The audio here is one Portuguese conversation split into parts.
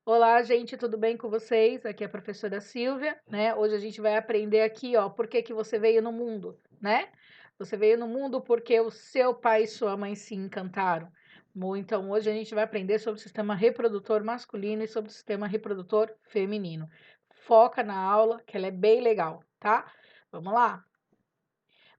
Olá, gente, tudo bem com vocês? Aqui é a professora Silvia, né? Hoje a gente vai aprender aqui, ó, por que que você veio no mundo, né? Você veio no mundo porque o seu pai e sua mãe se encantaram. Então, hoje a gente vai aprender sobre o sistema reprodutor masculino e sobre o sistema reprodutor feminino. Foca na aula, que ela é bem legal, tá? Vamos lá?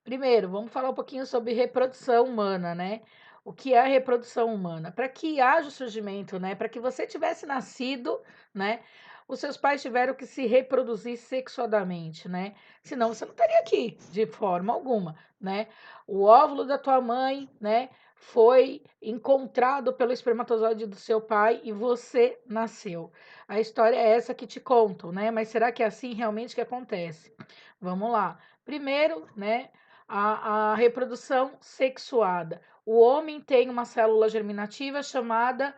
Primeiro, vamos falar um pouquinho sobre reprodução humana, né? O que é a reprodução humana? Para que haja o surgimento, né? Para que você tivesse nascido, né? Os seus pais tiveram que se reproduzir sexuadamente, né? Senão você não estaria aqui de forma alguma, né? O óvulo da tua mãe, né? Foi encontrado pelo espermatozoide do seu pai e você nasceu. A história é essa que te contam, né? Mas será que é assim realmente que acontece? Vamos lá. Primeiro, né? A reprodução sexuada. O homem tem uma célula germinativa chamada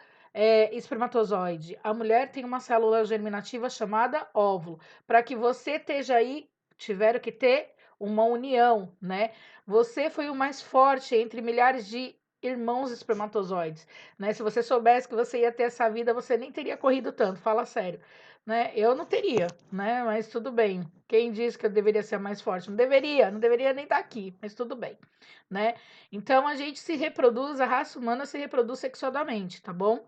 espermatozoide. A mulher tem uma célula germinativa chamada óvulo. Para que você esteja aí, tiveram que ter uma união, né? Você foi o mais forte entre milhares de irmãos espermatozoides, né? Se você soubesse que você ia ter essa vida, você nem teria corrido tanto, fala sério, né? Eu não teria, né? Mas tudo bem. Quem disse que eu deveria ser a mais forte? Não deveria nem estar aqui, mas tudo bem, né? Então a gente se reproduz, a raça humana se reproduz sexualmente, tá bom?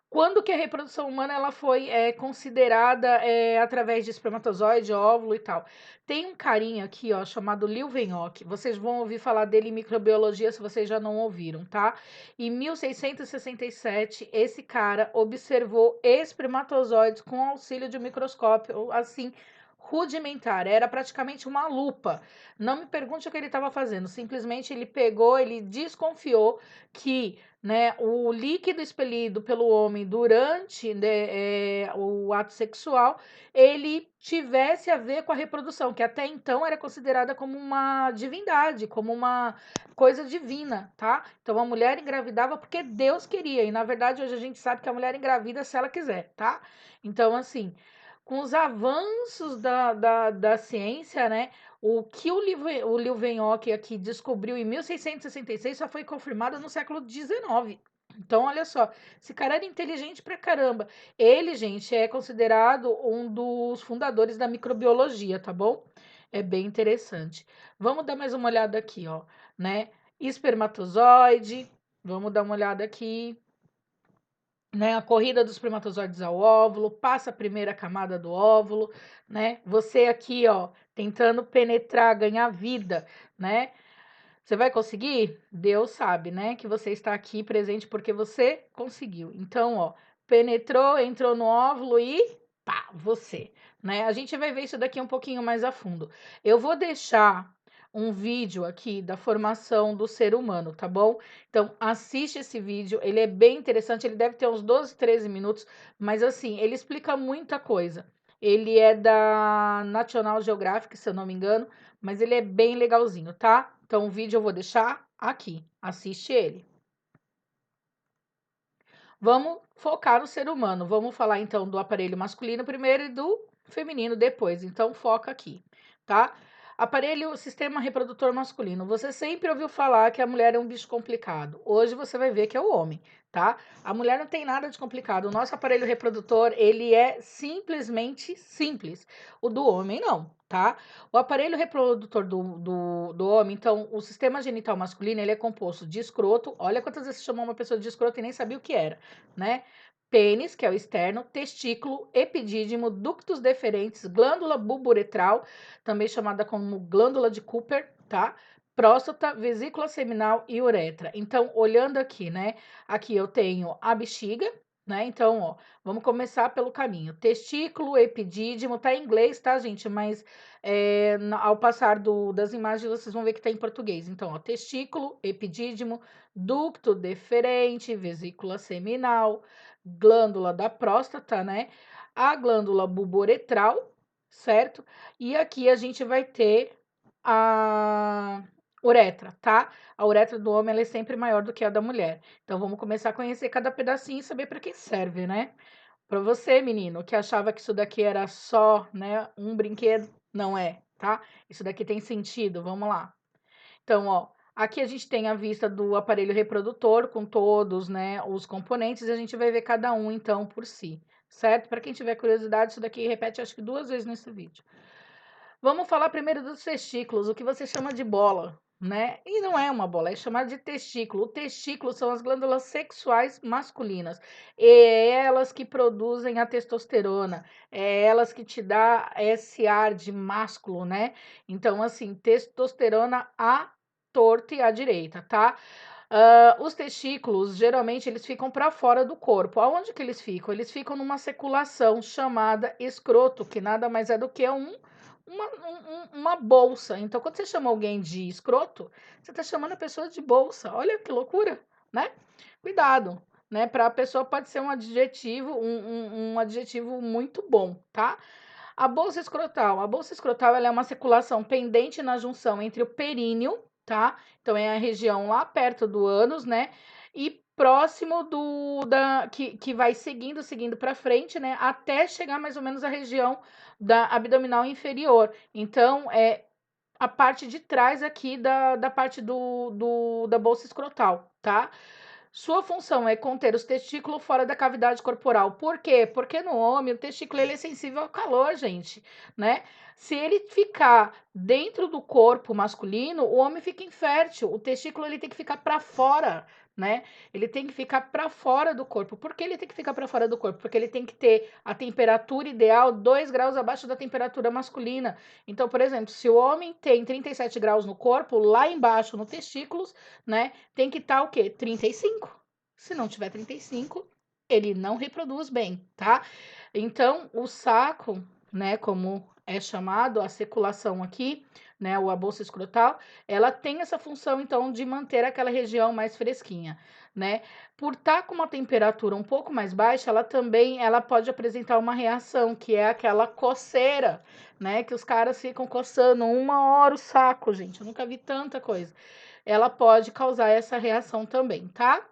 Quando que a reprodução humana ela foi considerada através de espermatozoide, óvulo e tal? Tem um carinha aqui, ó, chamado Leeuwenhoek. Vocês vão ouvir falar dele em microbiologia se vocês já não ouviram, tá? Em 1667, esse cara observou espermatozoides com auxílio de um microscópio, assim, rudimentar. Era praticamente uma lupa. Não me pergunte o que ele estava fazendo. Simplesmente ele pegou, ele desconfiou que, né, o líquido expelido pelo homem durante, né, o ato sexual, ele tivesse a ver com a reprodução, que até então era considerada como uma divindade, como uma coisa divina, tá? Então a mulher engravidava porque Deus queria, e na verdade hoje a gente sabe que a mulher engravida se ela quiser, tá? Então, assim, com os avanços da ciência, né? O que o Leeuwenhoek aqui descobriu em 1666 só foi confirmado no século XIX. Então, olha só, esse cara era inteligente pra caramba. Ele, gente, é considerado um dos fundadores da microbiologia, tá bom? É bem interessante. Vamos dar mais uma olhada aqui, ó, né? Espermatozoide, vamos dar uma olhada aqui, né? A corrida dos espermatozoides ao óvulo, passa a primeira camada do óvulo, né? Você aqui, ó, tentando penetrar, ganhar vida, né? Você vai conseguir? Deus sabe, né? Que você está aqui presente porque você conseguiu. Então, ó, penetrou, entrou no óvulo e pá, você, né? A gente vai ver isso daqui um pouquinho mais a fundo. Eu vou deixar um vídeo aqui da formação do ser humano, tá bom? Então, assiste esse vídeo, ele é bem interessante, ele deve ter uns 12, 13 minutos, mas assim, ele explica muita coisa. Ele é da National Geographic, se eu não me engano, mas ele é bem legalzinho, tá? Então o vídeo eu vou deixar aqui. Assiste ele. Vamos focar no ser humano. Vamos falar então do aparelho masculino primeiro e do feminino depois. Então foca aqui, tá? Aparelho, sistema reprodutor masculino. Você sempre ouviu falar que a mulher é um bicho complicado. Hoje você vai ver que é o homem, tá? A mulher não tem nada de complicado. O nosso aparelho reprodutor, ele é simplesmente simples. O do homem não, tá? O aparelho reprodutor do homem, então, o sistema genital masculino, ele é composto de escroto. Olha quantas vezes você chamou uma pessoa de escroto e nem sabia o que era, né? Pênis, que é o externo, testículo, epidídimo, ductos deferentes, glândula bulboretral, também chamada como glândula de Cooper, tá? Próstata, vesícula seminal e uretra. Então, olhando aqui, né? Aqui eu tenho a bexiga, né? Então, ó, vamos começar pelo caminho. Testículo, epidídimo, tá em inglês, tá, gente? Mas ao passar das imagens, vocês vão ver que tá em português. Então, ó, testículo, epidídimo, ducto deferente, vesícula seminal, glândula da próstata, né? A glândula bulboretral, certo? E aqui a gente vai ter a uretra, tá? A uretra do homem ela é sempre maior do que a da mulher. Então vamos começar a conhecer cada pedacinho e saber para que serve, né? Para você, menino, que achava que isso daqui era só, né, um brinquedo, não é, tá? Isso daqui tem sentido, vamos lá. Então, ó, Aqui a gente tem a vista do aparelho reprodutor com todos, né, os componentes, e a gente vai ver cada um então por si, certo? Para quem tiver curiosidade, isso daqui repete acho que 2 vezes nesse vídeo. Vamos falar primeiro dos testículos, o que você chama de bola, né? E não é uma bola, é chamado de testículo. O testículo são as glândulas sexuais masculinas. É elas que produzem a testosterona, é elas que te dá esse ar de másculo, né? Então, assim, testosterona à torta e à direita, tá? Os testículos, geralmente, eles ficam para fora do corpo. Aonde que eles ficam? Eles ficam numa seculação chamada escroto, que nada mais é do que uma bolsa. Então, quando você chama alguém de escroto, você está chamando a pessoa de bolsa. Olha que loucura, né? Cuidado, né? Para a pessoa pode ser um adjetivo, um adjetivo muito bom, tá? A bolsa escrotal. A bolsa escrotal ela é uma circulação pendente na junção entre o períneo, tá? Então é a região lá perto do ânus, né? E próximo que vai seguindo para frente, né? Até chegar mais ou menos à região da abdominal inferior. Então é a parte de trás aqui da parte da bolsa escrotal, tá? Sua função é conter os testículos fora da cavidade corporal. Por quê? Porque no homem o testículo ele é sensível ao calor, gente, né? Se ele ficar dentro do corpo masculino, o homem fica infértil. O testículo ele tem que ficar para fora, né? Ele tem que ficar para fora do corpo. Por que ele tem que ficar para fora do corpo? Porque ele tem que ter a temperatura ideal 2 graus abaixo da temperatura masculina. Então, por exemplo, se o homem tem 37 graus no corpo, lá embaixo no testículos, né? Tem que estar o quê? 35. Se não tiver 35, ele não reproduz bem, tá? Então, o saco, né, como é chamado, a seculação aqui, né, ou a bolsa escrotal, ela tem essa função, então, de manter aquela região mais fresquinha, né? Por estar com uma temperatura um pouco mais baixa, ela pode apresentar uma reação, que é aquela coceira, né, que os caras ficam coçando 1 hora o saco, gente, eu nunca vi tanta coisa. Ela pode causar essa reação também, tá?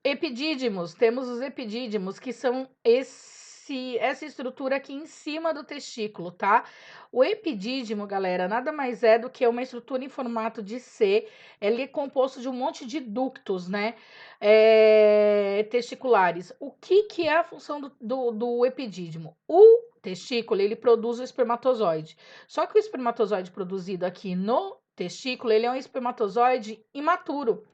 Epidídimos, temos os epidídimos, que são essa estrutura aqui em cima do testículo, tá? O epidídimo, galera, nada mais é do que uma estrutura em formato de C. Ele é composto de um monte de ductos, né? Testiculares. O que é a função do epidídimo? O testículo, ele produz o espermatozoide. Só que o espermatozoide produzido aqui no testículo, ele é um espermatozoide imaturo.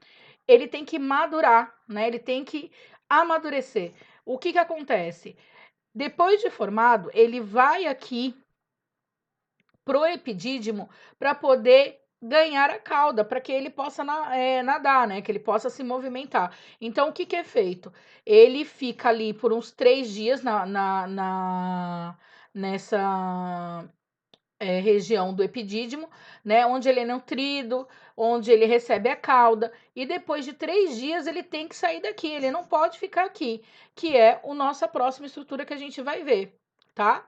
Ele tem que madurar, né? Ele tem que amadurecer. O que acontece? Depois de formado, ele vai aqui pro epidídimo para poder ganhar a cauda, para que ele possa nadar, né? Que ele possa se movimentar. Então, o que é feito? Ele fica ali por uns 3 dias nessa região do epidídimo, né, onde ele é nutrido, onde ele recebe a cauda, e depois de 3 dias ele tem que sair daqui, ele não pode ficar aqui, que é a nossa próxima estrutura que a gente vai ver, tá?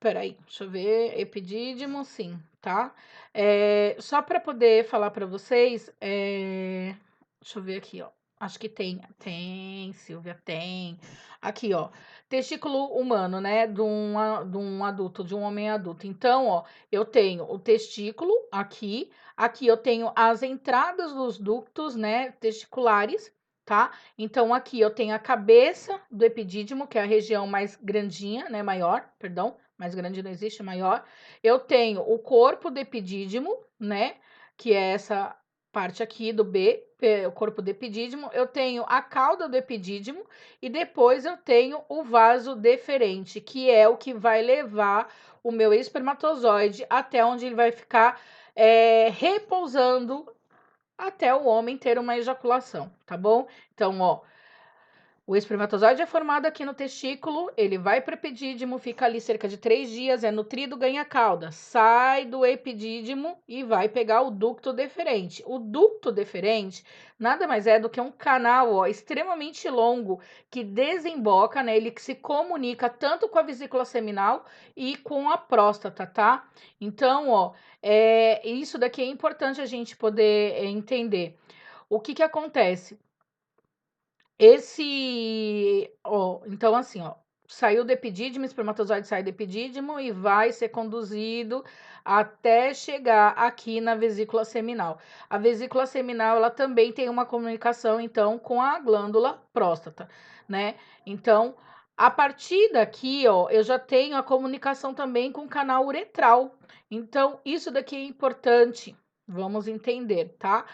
Peraí, deixa eu ver, epidídimo, sim, tá? Só para poder falar para vocês, deixa eu ver aqui, ó. Acho que tem, Silvia, tem. Aqui, ó, testículo humano, né, de um adulto, de um homem adulto. Então, ó, eu tenho o testículo aqui eu tenho as entradas dos ductos, né, testiculares, tá? Então, aqui eu tenho a cabeça do epidídimo, que é a região mais grandinha, né, maior, perdão, mais grande não existe, maior. Eu tenho o corpo do epidídimo, né, que é essa parte aqui do B, o corpo do epidídimo. Eu tenho a cauda do epidídimo e depois eu tenho o vaso deferente, que é o que vai levar o meu espermatozoide até onde ele vai ficar repousando até o homem ter uma ejaculação, tá bom? Então, ó, o espermatozoide é formado aqui no testículo, ele vai para o epidídimo, fica ali cerca de 3 dias, é nutrido, ganha cauda, sai do epidídimo e vai pegar o ducto deferente. O ducto deferente nada mais é do que um canal, ó, extremamente longo que desemboca, né? Ele que se comunica tanto com a vesícula seminal e com a próstata, tá? Então, ó, isso daqui é importante a gente poder entender. O que acontece? Então assim, ó, saiu do epidídimo, o espermatozoide sai do epidídimo e vai ser conduzido até chegar aqui na vesícula seminal. A vesícula seminal, ela também tem uma comunicação, então, com a glândula próstata, né? Então, a partir daqui, ó, eu já tenho a comunicação também com o canal uretral. Então, isso daqui é importante, vamos entender, tá?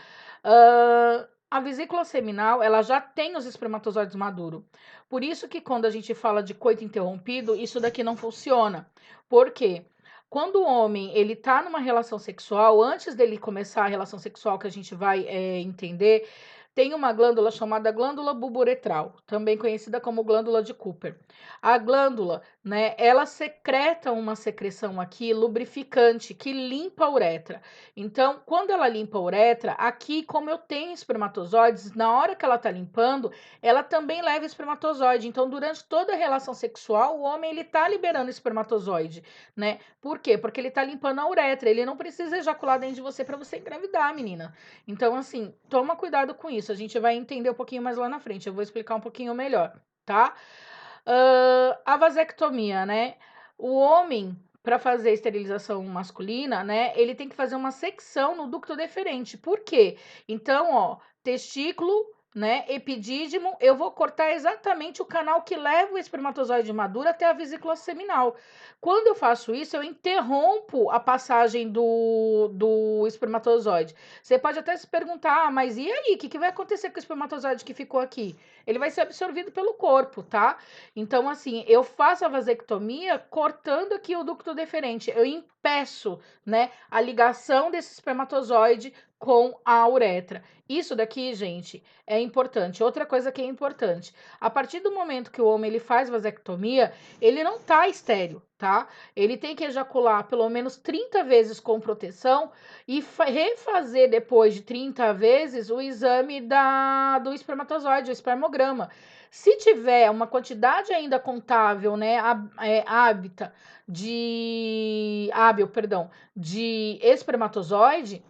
A vesícula seminal, ela já tem os espermatozoides maduros. Por isso que quando a gente fala de coito interrompido, isso daqui não funciona. Por quê? Quando o homem ele tá numa relação sexual, antes dele começar a relação sexual, que a gente vai entender, tem uma glândula chamada glândula bulboretral, também conhecida como glândula de Cooper. A glândula, né, ela secreta uma secreção aqui lubrificante que limpa a uretra. Então, quando ela limpa a uretra, aqui, como eu tenho espermatozoides, na hora que ela tá limpando, ela também leva espermatozoide. Então, durante toda a relação sexual, o homem ele tá liberando espermatozoide, né? Por quê? Porque ele tá limpando a uretra. Ele não precisa ejacular dentro de você para você engravidar, menina. Então, assim, toma cuidado com isso. A gente vai entender um pouquinho mais lá na frente. Eu vou explicar um pouquinho melhor, tá? A vasectomia, né? O homem, para fazer a esterilização masculina, né? Ele tem que fazer uma secção no ducto deferente. Por quê? Então, ó, testículo, né? Epidídimo, eu vou cortar exatamente o canal que leva o espermatozoide maduro até a vesícula seminal. Quando eu faço isso, eu interrompo a passagem do espermatozoide. Você pode até se perguntar, mas e aí? O que vai acontecer com o espermatozoide que ficou aqui? Ele vai ser absorvido pelo corpo, tá? Então, assim, eu faço a vasectomia cortando aqui o ducto deferente. Eu impeço, né, a ligação desse espermatozoide com a uretra. Isso daqui, gente, é importante. Outra coisa que é importante, a partir do momento que o homem ele faz vasectomia, ele não tá estéril, tá? Ele tem que ejacular pelo menos 30 vezes com proteção e refazer depois de 30 vezes o exame do espermatozoide, o espermograma. Se tiver uma quantidade ainda contável, né, hábil, perdão, de espermatozoide,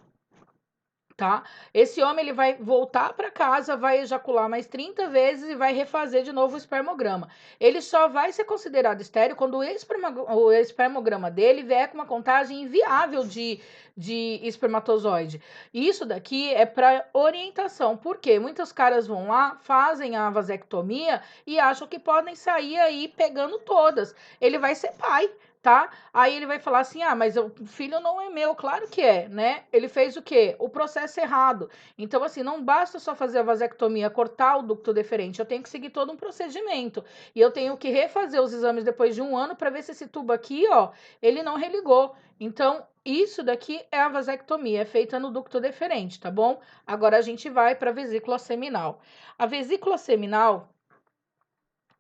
tá? Esse homem ele vai voltar para casa, vai ejacular mais 30 vezes e vai refazer de novo o espermograma. Ele só vai ser considerado estéril quando o espermograma dele vier com uma contagem inviável de espermatozoide. Isso daqui é para orientação, porque muitos caras vão lá, fazem a vasectomia e acham que podem sair aí pegando todas. Ele vai ser pai, tá? Aí ele vai falar assim: ah, mas o filho não é meu. Claro que é, né? Ele fez o quê? O processo errado. Então, assim, não basta só fazer a vasectomia, cortar o ducto deferente, eu tenho que seguir todo um procedimento. E eu tenho que refazer os exames depois de um ano para ver se esse tubo aqui, ó, ele não religou. Então, isso daqui é a vasectomia, é feita no ducto deferente, tá bom? Agora a gente vai para a vesícula seminal. A vesícula seminal,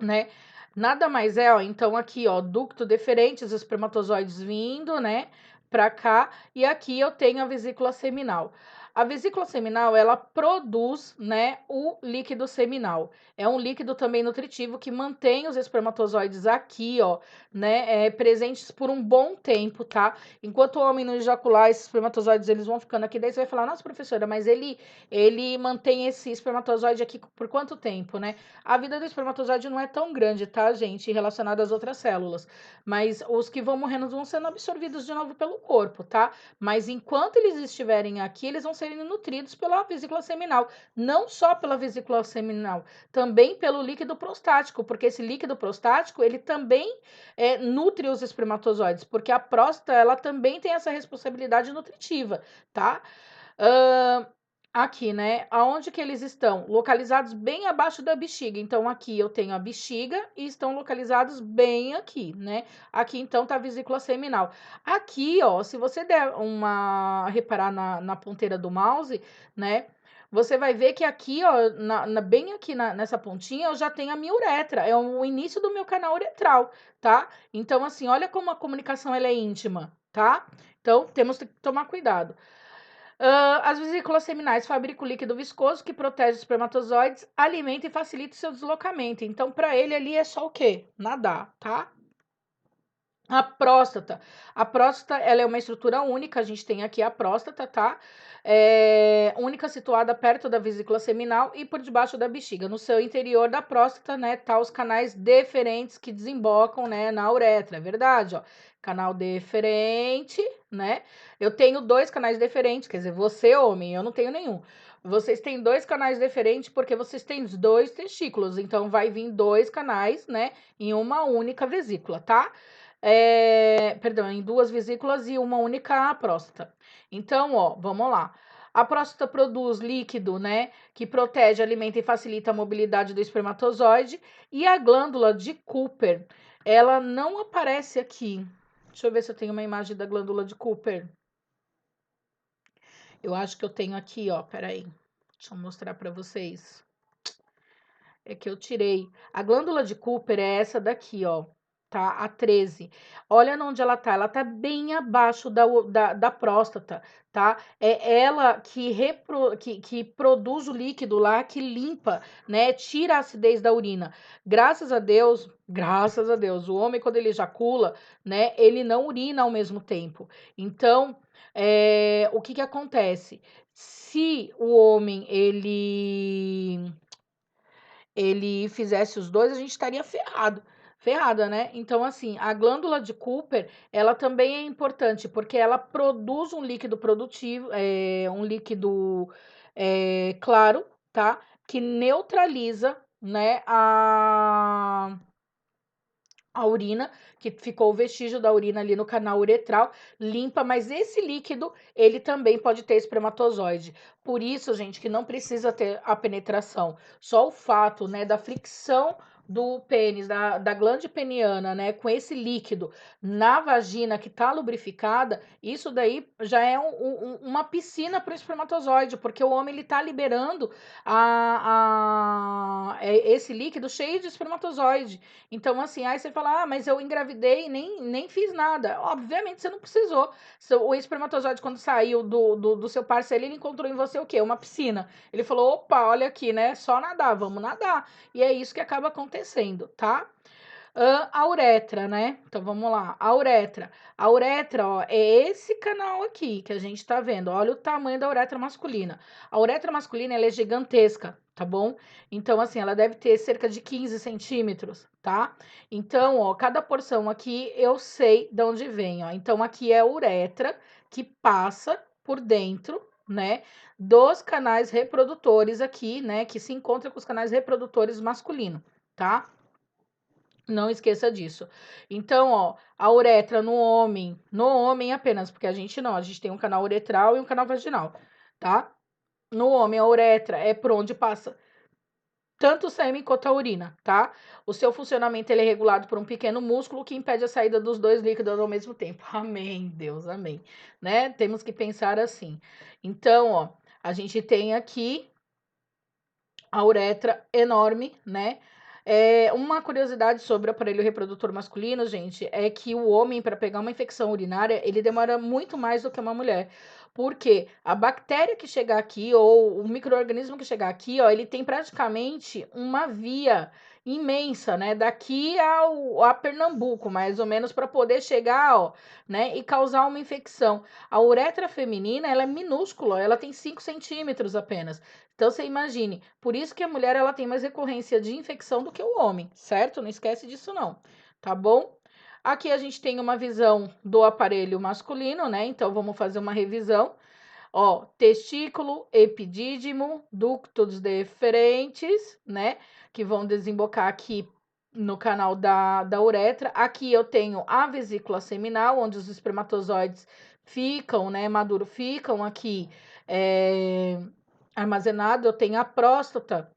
né? Nada mais é, ó, então aqui, ó, ducto deferente, os espermatozoides vindo, né, pra cá, e aqui eu tenho a vesícula seminal. A vesícula seminal, ela produz, né, o líquido seminal. É um líquido também nutritivo que mantém os espermatozoides aqui, ó, né, presentes por um bom tempo, tá? Enquanto o homem não ejacular, esses espermatozoides, eles vão ficando aqui, daí você vai falar, nossa, professora, mas ele mantém esse espermatozoide aqui por quanto tempo, né? A vida do espermatozoide não é tão grande, tá, gente, relacionada às outras células. Mas os que vão morrendo vão sendo absorvidos de novo pelo corpo, tá? Mas enquanto eles estiverem aqui, eles vão serem nutridos pela vesícula seminal. Não só pela vesícula seminal, também pelo líquido prostático, porque esse líquido prostático, ele também nutre os espermatozoides, porque a próstata, ela também tem essa responsabilidade nutritiva, tá? Uh, Aqui, né? Aonde que eles estão? Localizados bem abaixo da bexiga. Então, aqui eu tenho a bexiga e estão localizados bem aqui, né? Aqui, então, tá a vesícula seminal. Aqui, ó, se você der reparar na ponteira do mouse, né? Você vai ver que aqui, ó, bem aqui nessa pontinha, eu já tenho a minha uretra. É o início do meu canal uretral, tá? Então, assim, olha como a comunicação ela é íntima, tá? Então, temos que tomar cuidado. As vesículas seminais fabricam líquido viscoso que protege os espermatozoides, alimenta e facilita o seu deslocamento. Então, para ele ali é só o quê? Nadar, tá? A próstata. A próstata, ela é uma estrutura única, a gente tem aqui a próstata, tá? Única situada perto da vesícula seminal e por debaixo da bexiga. No seu interior da próstata, né, tá os canais deferentes que desembocam, né, na uretra, é verdade, ó. Canal deferente, né? Eu tenho 2 canais deferentes, quer dizer, você, homem, eu não tenho nenhum. Vocês têm 2 canais deferentes porque vocês têm 2 testículos, então vai vir 2 canais, né, em uma única vesícula, tá? Perdão, em 2 vesículas e uma única próstata. Então, ó, vamos lá. A próstata produz líquido, né, que protege, alimenta e facilita a mobilidade do espermatozoide. E a glândula de Cooper, ela não aparece aqui. Deixa eu ver se eu tenho uma imagem da glândula de Cooper. Eu acho que eu tenho aqui, ó, peraí. Deixa eu mostrar para vocês. É que eu tirei. A glândula de Cooper é essa daqui, ó, tá? A 13. Olha onde ela tá. Ela tá bem abaixo da próstata, tá? É ela que produz o líquido lá, que limpa, né? Tira a acidez da urina. Graças a Deus, o homem, quando ele ejacula, né? Ele não urina ao mesmo tempo. Então, o que que acontece? Se o homem, ele fizesse os 2, a gente estaria ferrada, né. Então, assim, a glândula de Cooper, ela também é importante, porque ela produz um líquido produtivo, um líquido, claro, tá, que neutraliza, né, a urina, que ficou o vestígio da urina ali no canal uretral, limpa, mas esse líquido, ele também pode ter espermatozoide. Por isso, gente, que não precisa ter a penetração. Só o fato, né, da fricção do pênis, da glande peniana, né, com esse líquido na vagina que tá lubrificada, isso daí já é uma piscina para o espermatozoide, porque o homem ele tá liberando esse líquido cheio de espermatozoide. Então, assim, aí você fala, ah, mas eu engravidei e nem fiz nada. Obviamente, você não precisou. O espermatozoide, quando saiu do seu parceiro, ele encontrou em você o quê? Uma piscina. Ele falou, opa, olha aqui, né? Só nadar, vamos nadar. E é isso que acaba acontecendo, tá? A uretra, né? Então vamos lá. A uretra. A uretra, ó, é esse canal aqui que a gente tá vendo. Olha o tamanho da uretra masculina. A uretra masculina, ela é gigantesca, tá bom? Então, assim, ela deve ter cerca de 15 centímetros, tá? Então, ó, cada porção aqui eu sei de onde vem, ó. Então, aqui é a uretra que passa por dentro, né, dos canais reprodutores aqui, né, que se encontra com os canais reprodutores masculinos, tá? Não esqueça disso. Então, ó, a uretra no homem apenas, porque a gente não, a gente tem um canal uretral e um canal vaginal, tá? No homem, a uretra é por onde passa tanto o sêmen quanto a urina, tá? O seu funcionamento ele é regulado por um pequeno músculo que impede a saída dos dois líquidos ao mesmo tempo. Amém, Deus, amém. Né? Temos que pensar assim. Então, ó, a gente tem aqui a uretra enorme, né? Uma curiosidade sobre o aparelho reprodutor masculino, gente, é que o homem, para pegar uma infecção urinária, ele demora muito mais do que uma mulher. Porque a bactéria que chegar aqui, ou o micro-organismo que chegar aqui, ó, ele tem praticamente uma via imensa, né? Daqui a Pernambuco, mais ou menos, para poder chegar, ó, né? E causar uma infecção. A uretra feminina, ela é minúscula, ela tem 5 centímetros apenas. Então você imagine, por isso que a mulher ela tem mais recorrência de infecção do que o homem, certo? Não esquece disso não, tá bom? Aqui a gente tem uma visão do aparelho masculino, né? Então vamos fazer uma revisão. Ó, testículo, epidídimo, ductos deferentes, né? Que vão desembocar aqui no canal da uretra. Aqui eu tenho a vesícula seminal, onde os espermatozoides ficam, né? Maduro ficam aqui. É, armazenado, eu tenho a próstata,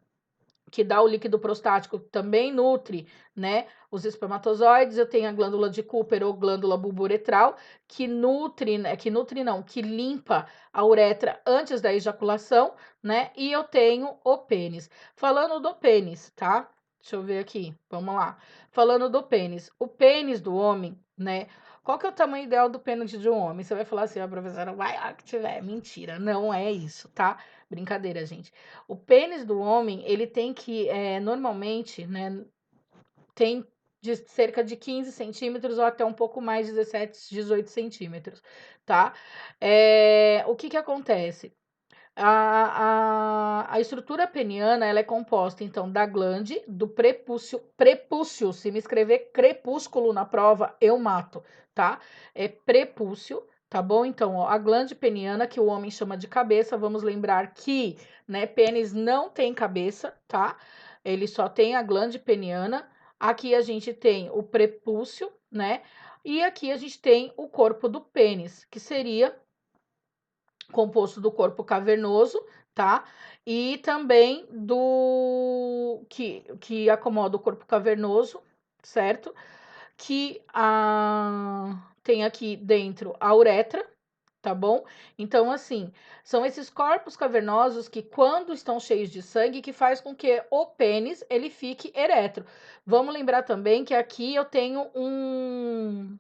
que dá o líquido prostático, também nutre, né, os espermatozoides. Eu tenho a glândula de Cooper ou glândula bulburetral, que nutre, né, que nutre não, que limpa a uretra antes da ejaculação, né, e eu tenho o pênis. Falando do pênis, tá? Deixa eu ver aqui, vamos lá. Falando do pênis, o pênis do homem, né, qual que é o tamanho ideal do pênis de um homem? Você vai falar assim, a professora, vai lá que tiver. Mentira, não é isso, tá? Brincadeira, gente. O pênis do homem, ele tem que, normalmente, né, tem de cerca de 15 centímetros ou até um pouco mais, 17, 18 centímetros, tá? O que que acontece? A estrutura peniana, ela é composta, então, da glande, do prepúcio, se me escrever crepúsculo na prova, eu mato, tá? É prepúcio, tá bom? Então, ó, a glande peniana, que o homem chama de cabeça, vamos lembrar que, né, pênis não tem cabeça, tá? Ele só tem a glande peniana. Aqui a gente tem o prepúcio, né? E aqui a gente tem o corpo do pênis, que seria composto do corpo cavernoso, tá? E também do que acomoda o corpo cavernoso, certo? Que tem aqui dentro a uretra, tá bom? Então, assim, são esses corpos cavernosos que, quando estão cheios de sangue, que faz com que o pênis ele fique ereto. Vamos lembrar também que aqui eu tenho um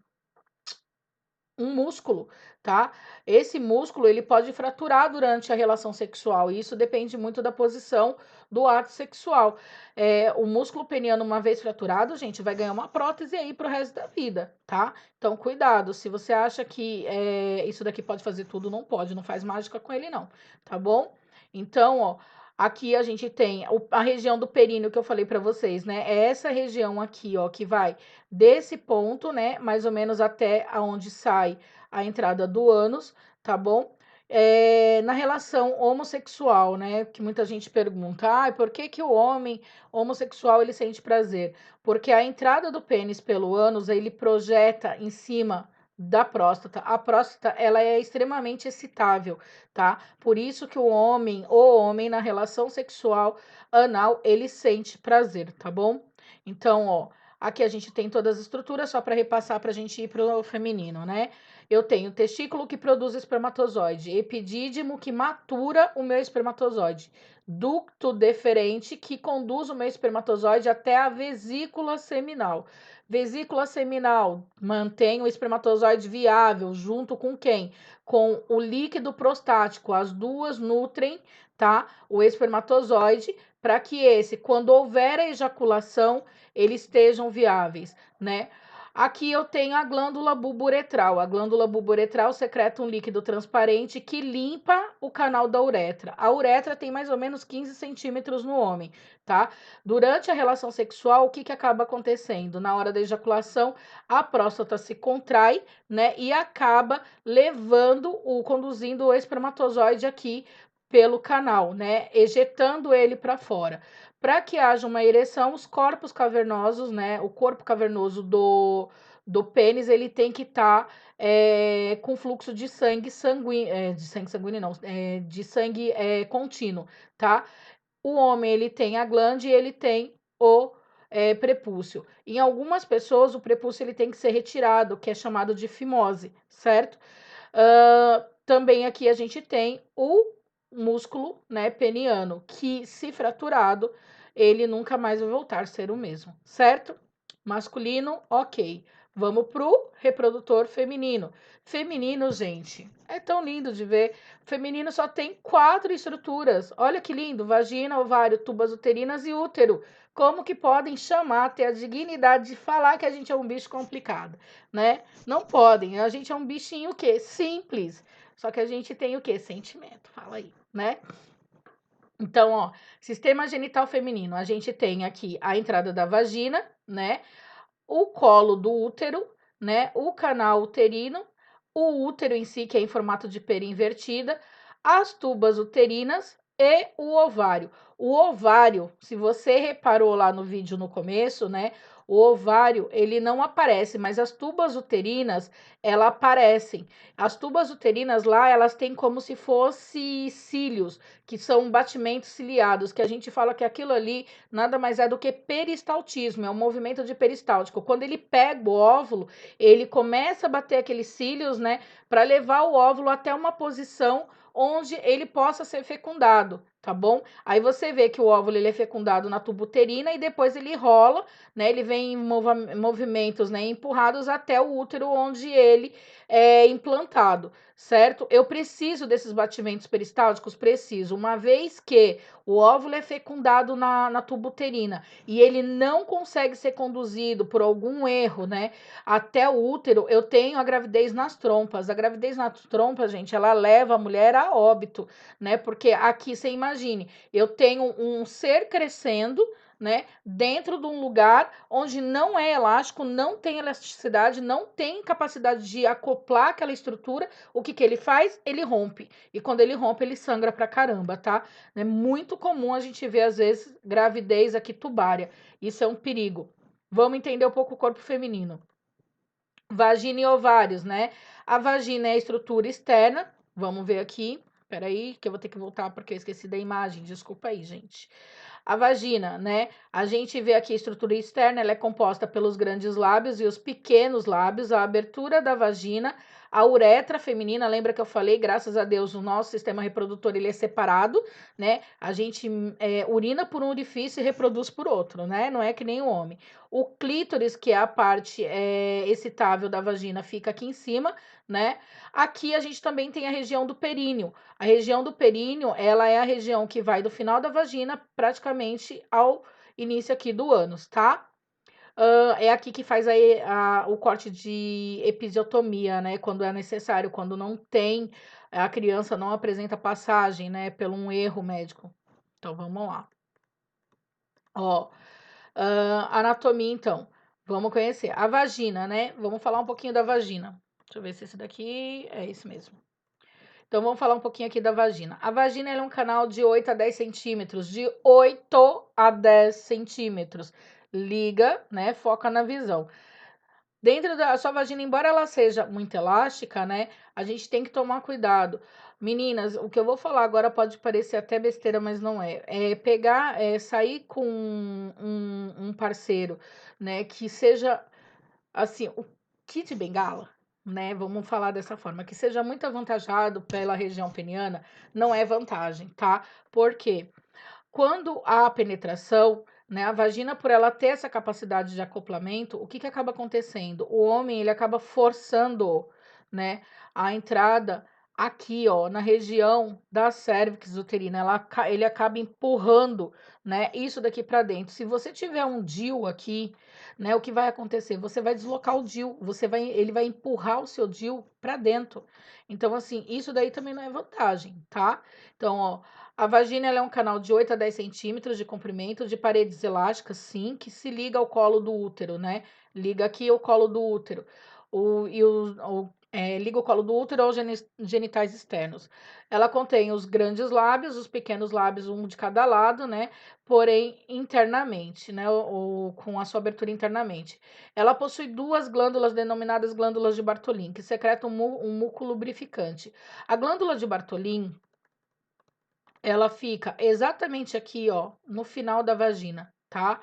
músculo, tá? Esse músculo ele pode fraturar durante a relação sexual, e isso depende muito da posição do ato sexual. O músculo peniano, uma vez fraturado, gente, vai ganhar uma prótese aí pro resto da vida, tá? Então, cuidado, se você acha que isso daqui pode fazer tudo, não pode, não faz mágica com ele, não, tá bom? Então, ó, aqui a gente tem a região do períneo que eu falei para vocês, né? É essa região aqui, ó, que vai desse ponto, né, mais ou menos até aonde sai a entrada do ânus, tá bom? Na relação homossexual, né, que muita gente pergunta, por que que o homem homossexual ele sente prazer? Porque a entrada do pênis pelo ânus, ele projeta em cima da próstata. A próstata, ela é extremamente excitável, tá? Por isso que o homem na relação sexual anal, ele sente prazer, tá bom? Então, ó, aqui a gente tem todas as estruturas, só para repassar para a gente ir para o feminino, né? Eu tenho testículo que produz espermatozoide, epidídimo que matura o meu espermatozoide, ducto deferente que conduz o meu espermatozoide até a vesícula seminal. Vesícula seminal mantém o espermatozoide viável, junto com quem? Com o líquido prostático. As duas nutrem, tá? O espermatozoide para que esse, quando houver a ejaculação, eles estejam viáveis, né? Aqui eu tenho a glândula bulboretral. A glândula bulboretral secreta um líquido transparente que limpa o canal da uretra. A uretra tem mais ou menos 15 centímetros no homem, tá? Durante a relação sexual, o que que acaba acontecendo? Na hora da ejaculação, a próstata se contrai, né? E acaba conduzindo o espermatozoide aqui pelo canal, né? Ejetando ele para fora. Para que haja uma ereção, os corpos cavernosos, né? O corpo cavernoso do pênis, ele tem que estar com fluxo de sangue sanguíneo, de sangue sanguíneo não, de sangue contínuo, tá? O homem, ele tem a glande e ele tem o prepúcio. Em algumas pessoas, o prepúcio ele tem que ser retirado, que é chamado de fimose, certo? Também aqui a gente tem o músculo, né, peniano, que se fraturado, ele nunca mais vai voltar a ser o mesmo, certo? Masculino, ok. Vamos pro reprodutor feminino. Feminino, gente, é tão lindo de ver. Feminino só tem 4 estruturas. Olha que lindo: vagina, ovário, tubas uterinas e útero. Como que podem chamar, ter a dignidade de falar que a gente é um bicho complicado, né? Não podem. A gente é um bichinho o quê? Simples. Só que a gente tem o quê? Sentimento. Fala aí, né? Então, ó, sistema genital feminino. A gente tem aqui a entrada da vagina, né? O colo do útero, né? O canal uterino, o útero em si, que é em formato de pera invertida, as tubas uterinas e o ovário. O ovário, se você reparou lá no vídeo no começo, né? O ovário, ele não aparece, mas as tubas uterinas, elas aparecem. As tubas uterinas lá, elas têm como se fosse cílios, que são batimentos ciliados, que a gente fala que aquilo ali nada mais é do que peristaltismo, é um movimento de peristáltico. Quando ele pega o óvulo, ele começa a bater aqueles cílios, né, para levar o óvulo até uma posição onde ele possa ser fecundado, tá bom? Aí você vê que o óvulo ele é fecundado na tuba uterina e depois ele rola, né? Ele vem em movimentos, né, empurrados até o útero onde ele é implantado, certo? Eu preciso desses batimentos peristálticos? Preciso. Uma vez que o óvulo é fecundado na tuba uterina e ele não consegue ser conduzido por algum erro, né, até o útero, eu tenho a gravidez nas trompas. A gravidez nas trompas, gente, ela leva a mulher a óbito, né? Porque aqui, você imagine, eu tenho um ser crescendo, né, dentro de um lugar onde não é elástico, não tem elasticidade, não tem capacidade de acoplar aquela estrutura. O que ele faz? Ele rompe. E quando ele rompe, ele sangra pra caramba, tá? É muito comum a gente ver, às vezes, gravidez aqui tubária. Isso é um perigo. Vamos entender um pouco o corpo feminino. Vagina e ovários, né? A vagina é a estrutura externa. Vamos ver aqui. Peraí, que eu vou ter que voltar porque eu esqueci da imagem. Desculpa aí, gente. A vagina, né? A gente vê aqui a estrutura externa, ela é composta pelos grandes lábios e os pequenos lábios, a abertura da vagina, a uretra feminina, lembra que eu falei, graças a Deus, o nosso sistema reprodutor ele é separado, né? A gente urina por um orifício e reproduz por outro, né? Não é que nem o homem. O clítoris, que é a parte excitável da vagina, fica aqui em cima, né? Aqui a gente também tem a região do períneo. A região do períneo, ela é a região que vai do final da vagina praticamente ao início aqui do ânus, tá? É aqui que faz o corte de episiotomia, né? Quando é necessário, quando não tem, a criança não apresenta passagem, né? Pelo um erro médico. Então, vamos lá. Ó, anatomia, então. Vamos conhecer. A vagina, né? Vamos falar um pouquinho da vagina. Deixa eu ver se esse daqui é isso mesmo. Então, vamos falar um pouquinho aqui da vagina. A vagina é um canal de 8 a 10 centímetros. De 8 a 10 centímetros. Liga, né? Foca na visão. Dentro da sua vagina, embora ela seja muito elástica, né? A gente tem que tomar cuidado. Meninas, o que eu vou falar agora pode parecer até besteira, mas não é. É pegar, sair com um parceiro, né? Que seja, assim, o kit bengala, né? Vamos falar dessa forma, que seja muito avantajado pela região peniana, não é vantagem, tá? Por quê? Quando há penetração, né, a vagina, por ela ter essa capacidade de acoplamento, o que acaba acontecendo? O homem, ele acaba forçando, né, a entrada aqui, ó, na região da cérvix uterina, ele acaba empurrando, né, isso daqui para dentro. Se você tiver um DIU aqui, né, o que vai acontecer? Você vai deslocar o DIU, ele vai empurrar o seu DIU para dentro. Então, assim, isso daí também não é vantagem, tá? Então, ó, a vagina ela é um canal de 8 a 10 centímetros de comprimento, de paredes elásticas, sim, que se liga ao colo do útero, né? Liga aqui ao colo do útero. Liga o colo do útero aos genitais externos. Ela contém os grandes lábios, os pequenos lábios, um de cada lado, né? Porém, internamente, né? Ou com a sua abertura internamente. Ela possui duas glândulas denominadas glândulas de Bartholin, que secretam um muco lubrificante. A glândula de Bartholin, ela fica exatamente aqui, ó, no final da vagina, tá?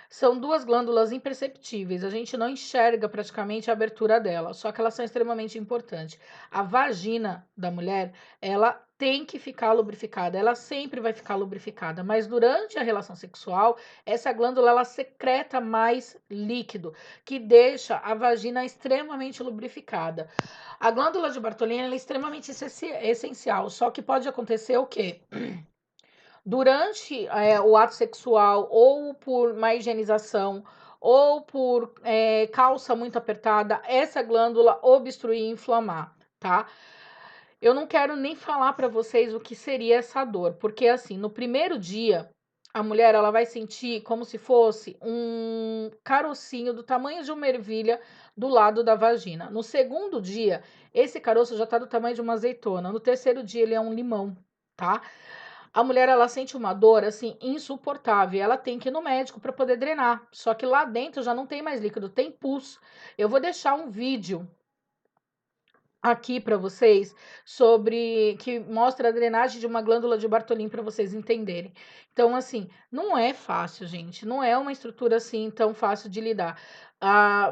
São duas glândulas imperceptíveis, a gente não enxerga praticamente a abertura dela, só que elas são extremamente importantes. A vagina da mulher, ela tem que ficar lubrificada, ela sempre vai ficar lubrificada, mas durante a relação sexual, essa glândula ela secreta mais líquido, que deixa a vagina extremamente lubrificada. A glândula de Bartholin é extremamente essencial, só que pode acontecer o quê? Durante o ato sexual, ou por má higienização, ou por calça muito apertada, essa glândula obstruir e inflamar, tá? Eu não quero nem falar para vocês o que seria essa dor, porque assim, no primeiro dia, a mulher ela vai sentir como se fosse um carocinho do tamanho de uma ervilha do lado da vagina. No segundo dia, esse caroço já está do tamanho de uma azeitona. No terceiro dia, ele é um limão, tá? A mulher ela sente uma dor assim insuportável, ela tem que ir no médico para poder drenar. Só que lá dentro já não tem mais líquido, tem pus. Eu vou deixar um vídeo aqui para vocês sobre que mostra a drenagem de uma glândula de Bartholin para vocês entenderem. Então, assim, não é fácil, gente, não é uma estrutura assim tão fácil de lidar.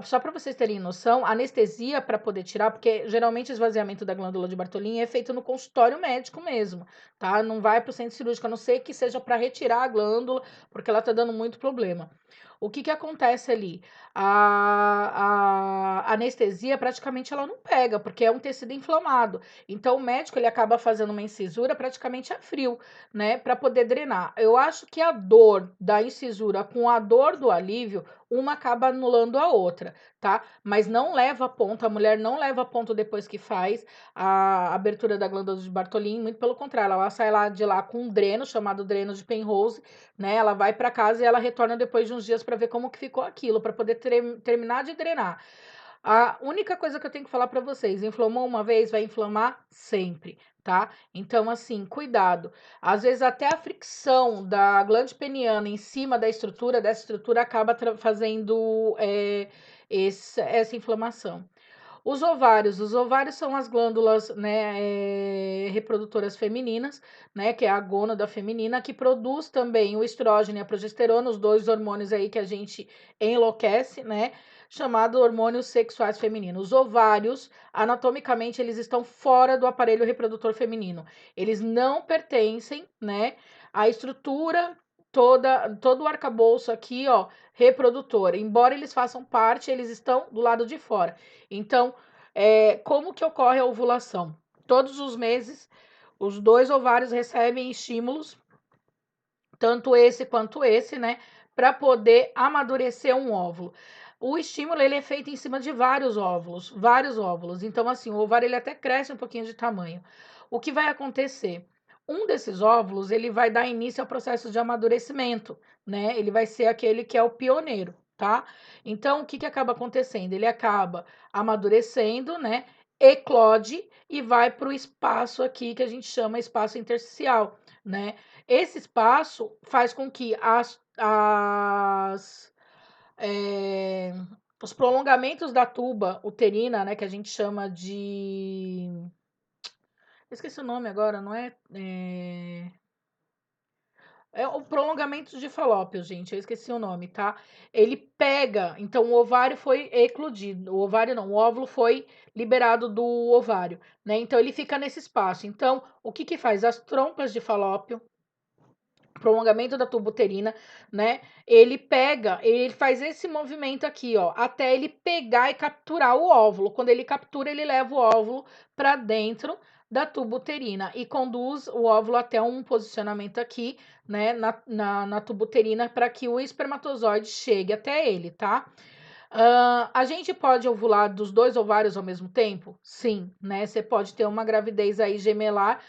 Só para vocês terem noção, anestesia para poder tirar, porque geralmente o esvaziamento da glândula de Bartholin é feito no consultório médico mesmo, tá? Não vai para o centro cirúrgico, a não ser que seja para retirar a glândula, porque ela tá dando muito problema. O que acontece ali? A anestesia praticamente ela não pega, porque é um tecido inflamado. Então o médico ele acaba fazendo uma incisura praticamente a frio, né, para poder drenar. Eu acho que a dor da incisura com a dor do alívio, uma acaba anulando a outra, tá? Mas não leva ponto, a mulher não leva ponto depois que faz a abertura da glândula de Bartholin, muito pelo contrário, ela sai lá de lá com um dreno chamado dreno de Penrose, né? Ela vai para casa e ela retorna depois de uns dias para ver como que ficou aquilo, para poder terminar de drenar. A única coisa que eu tenho que falar para vocês, inflamou uma vez, vai inflamar sempre, tá? Então, assim, cuidado. Às vezes até a fricção da glândula peniana em cima dessa estrutura acaba fazendo essa inflamação. Os ovários são as glândulas, né, reprodutoras femininas, né, que é a gônada feminina, que produz também o estrógeno e a progesterona, os dois hormônios aí que a gente enlouquece, né, chamado hormônios sexuais femininos. Os ovários, anatomicamente, eles estão fora do aparelho reprodutor feminino. Eles não pertencem, né, à estrutura todo o arcabouço aqui, ó, reprodutor. Embora eles façam parte, eles estão do lado de fora. Então, como que ocorre a ovulação? Todos os meses, os dois ovários recebem estímulos, tanto esse quanto esse, né, para poder amadurecer um óvulo. O estímulo ele é feito em cima de vários óvulos, vários óvulos. Então, assim, o ovário ele até cresce um pouquinho de tamanho. O que vai acontecer? Um desses óvulos ele vai dar início ao processo de amadurecimento, né? Ele vai ser aquele que é o pioneiro, tá? Então, o que que acaba acontecendo? Ele acaba amadurecendo, né? Eclode e vai para o espaço aqui que a gente chama espaço intersticial, né? Esse espaço faz com que os prolongamentos da tuba uterina, né, que a gente chama de. Eu esqueci o nome agora, não é? É o prolongamento de Falópio, gente. Eu esqueci o nome, tá? Ele pega. Então, o ovário foi eclodido. O ovário não, o óvulo foi liberado do ovário, né? Então, ele fica nesse espaço. Então, o que que faz? As trompas de Falópio, prolongamento da tuba uterina, né? Ele faz esse movimento aqui, ó, até ele pegar e capturar o óvulo. Quando ele captura, ele leva o óvulo para dentro da tuba uterina e conduz o óvulo até um posicionamento aqui, né, na tuba uterina para que o espermatozoide chegue até ele, tá? A gente pode ovular dos dois ovários ao mesmo tempo? Sim, né? Você pode ter uma gravidez aí gemelar,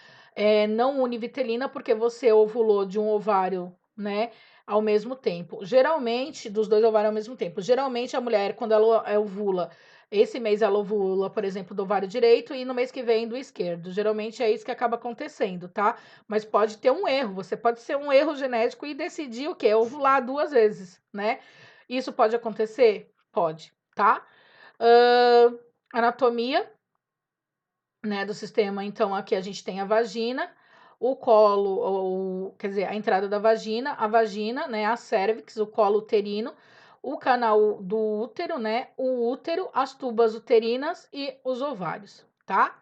não univitelina, porque você ovulou de um ovário, né, ao mesmo tempo. Geralmente, dos dois ovários ao mesmo tempo. Geralmente, a mulher, quando ela ovula, esse mês ela ovula, por exemplo, do ovário direito e no mês que vem do esquerdo. Geralmente é isso que acaba acontecendo, tá? Mas pode ter um erro. Você pode ser um erro genético e decidir o quê? Ovular duas vezes, né? Isso pode acontecer? Pode, tá? Anatomia, né, do sistema. Então, aqui a gente tem a vagina, o colo, quer dizer, a entrada da vagina, a vagina, né, a cervix, o colo uterino, o canal do útero, né, o útero, as tubas uterinas e os ovários, tá?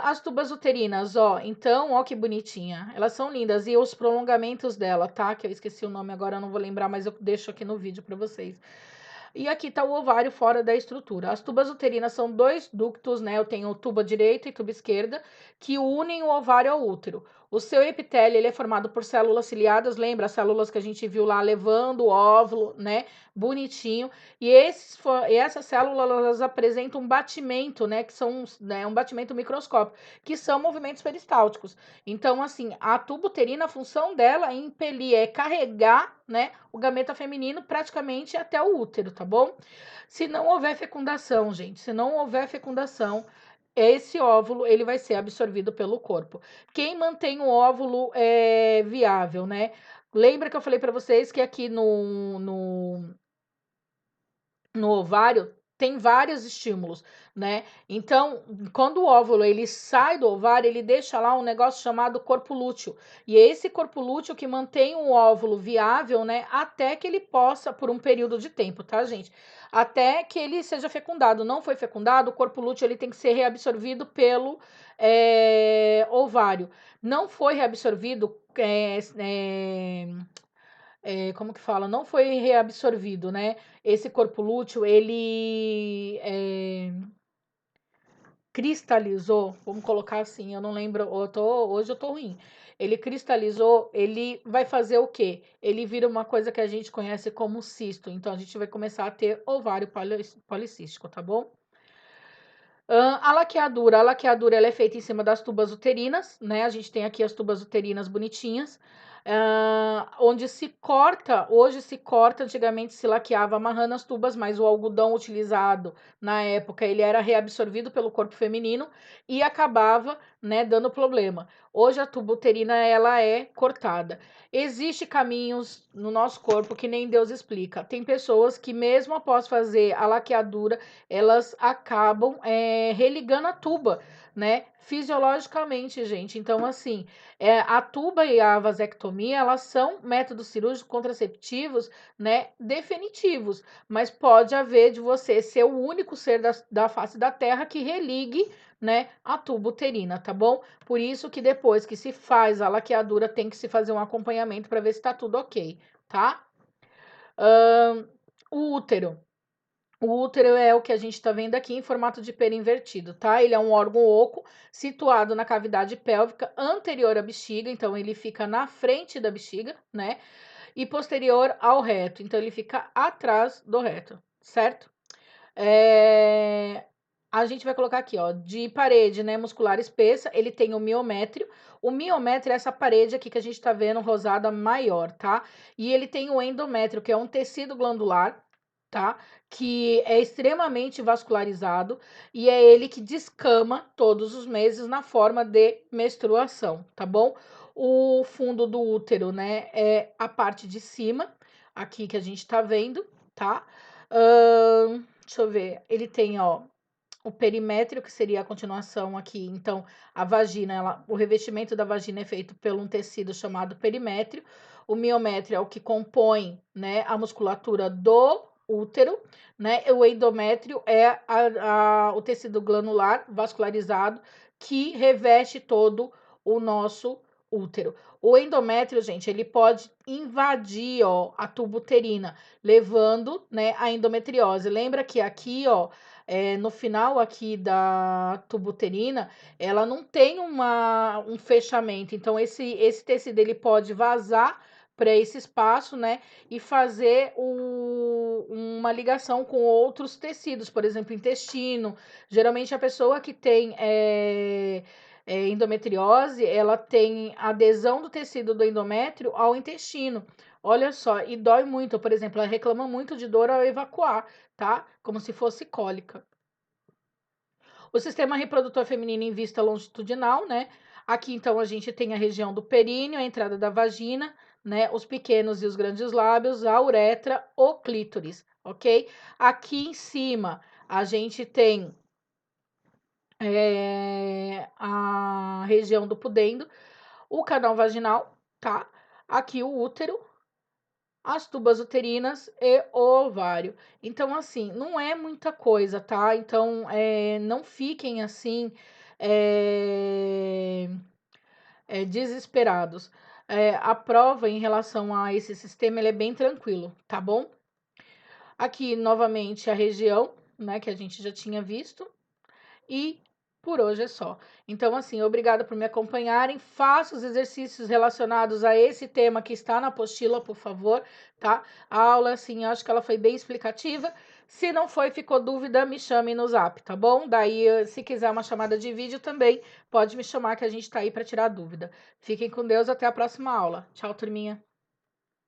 As tubas uterinas, ó, então, ó que bonitinha. Elas são lindas. E os prolongamentos dela, tá? Que eu esqueci o nome agora, eu não vou lembrar, mas eu deixo aqui no vídeo para vocês. E aqui está o ovário fora da estrutura. As tubas uterinas são dois ductos, né? Eu tenho tuba direita e tuba esquerda, que unem o ovário ao útero. O seu epitélio ele é formado por células ciliadas, lembra as células que a gente viu lá levando o óvulo, né? Bonitinho. E essas células elas apresentam um batimento, né? Que são um batimento microscópico, que são movimentos peristálticos. Então, assim, a tuba uterina, a função dela é impelir, é carregar, né, o gameta feminino praticamente até o útero, tá bom? Se não houver fecundação, gente, se não houver fecundação, esse óvulo ele vai ser absorvido pelo corpo. Quem mantém o óvulo é viável, né? Lembra que eu falei para vocês que aqui no ovário tem vários estímulos, né? Então, quando o óvulo ele sai do ovário, ele deixa lá um negócio chamado corpo lúteo. E é esse corpo lúteo que mantém o óvulo viável, né, até que ele possa por um período de tempo, tá, gente? Até que ele seja fecundado. Não foi fecundado, o corpo lúteo ele tem que ser reabsorvido pelo ovário. Não foi reabsorvido, como que fala? Não foi reabsorvido, né? Esse corpo lúteo, ele cristalizou, vamos colocar assim, eu não lembro, hoje eu tô ruim. Ele cristalizou, ele vai fazer o quê? Ele vira uma coisa que a gente conhece como cisto. Então a gente vai começar a ter ovário policístico, tá bom? A laqueadura ela é feita em cima das tubas uterinas, né? A gente tem aqui as tubas uterinas bonitinhas, onde se corta, hoje se corta, antigamente se laqueava amarrando as tubas, mas o algodão utilizado na época, ele era reabsorvido pelo corpo feminino e acabava, né, dando problema. Hoje a tuba uterina, ela é cortada. Existe caminhos no nosso corpo que nem Deus explica. Tem pessoas que mesmo após fazer a laqueadura, elas acabam religando a tuba, né? Fisiologicamente, gente. Então, assim, a tuba e a vasectomia, elas são métodos cirúrgicos contraceptivos, né? Definitivos. Mas pode haver de você ser o único ser da face da Terra que religue, né, a tuba uterina, tá bom? Por isso que depois que se faz a laqueadura, tem que se fazer um acompanhamento para ver se tá tudo ok, tá? O útero. O útero é o que a gente está vendo aqui em formato de pera invertido, tá? Ele é um órgão oco situado na cavidade pélvica anterior à bexiga, então ele fica na frente da bexiga, né? E posterior ao reto, então ele fica atrás do reto, certo? A gente vai colocar aqui, ó, de parede, né, muscular espessa, ele tem o miométrio. O miométrio é essa parede aqui que a gente tá vendo rosada maior, tá? E ele tem o endométrio, que é um tecido glandular, tá? Que é extremamente vascularizado e é ele que descama todos os meses na forma de menstruação, tá bom? O fundo do útero, né, é a parte de cima, aqui que a gente tá vendo, tá? Deixa eu ver, ele tem, ó, o perimétrio, que seria a continuação aqui. Então, a vagina, o revestimento da vagina é feito por um tecido chamado perimétrio. O miométrio é o que compõe, né, a musculatura do útero, né? O endométrio é o tecido glandular vascularizado que reveste todo o nosso útero. O endométrio, gente, ele pode invadir, ó, a tuba uterina, levando, né, a endometriose. Lembra que aqui, ó, no final aqui da tuba uterina, ela não tem um fechamento. Então, esse tecido ele pode vazar para esse espaço, né? E fazer uma ligação com outros tecidos, por exemplo, intestino. Geralmente, a pessoa que tem endometriose, ela tem adesão do tecido do endométrio ao intestino. Olha só, e dói muito. Por exemplo, ela reclama muito de dor ao evacuar, tá? Como se fosse cólica. O sistema reprodutor feminino em vista longitudinal, né? Aqui, então, a gente tem a região do períneo, a entrada da vagina, né? Os pequenos e os grandes lábios, a uretra, o clítoris, ok? Aqui em cima, a gente tem a região do pudendo, o canal vaginal, tá? Aqui o útero, as tubas uterinas e o ovário. Então, assim, não é muita coisa, tá? Então, não fiquem assim é, desesperados. A prova em relação a esse sistema ele é bem tranquilo, tá bom? Aqui, novamente, a região, né, que a gente já tinha visto. E por hoje é só. Então, assim, obrigada por me acompanharem. Faça os exercícios relacionados a esse tema que está na apostila, por favor, tá? A aula, assim, acho que ela foi bem explicativa. Se não foi, ficou dúvida, me chame no Zap, tá bom? Daí, se quiser uma chamada de vídeo também, pode me chamar que a gente tá aí para tirar dúvida. Fiquem com Deus, até a próxima aula. Tchau, turminha.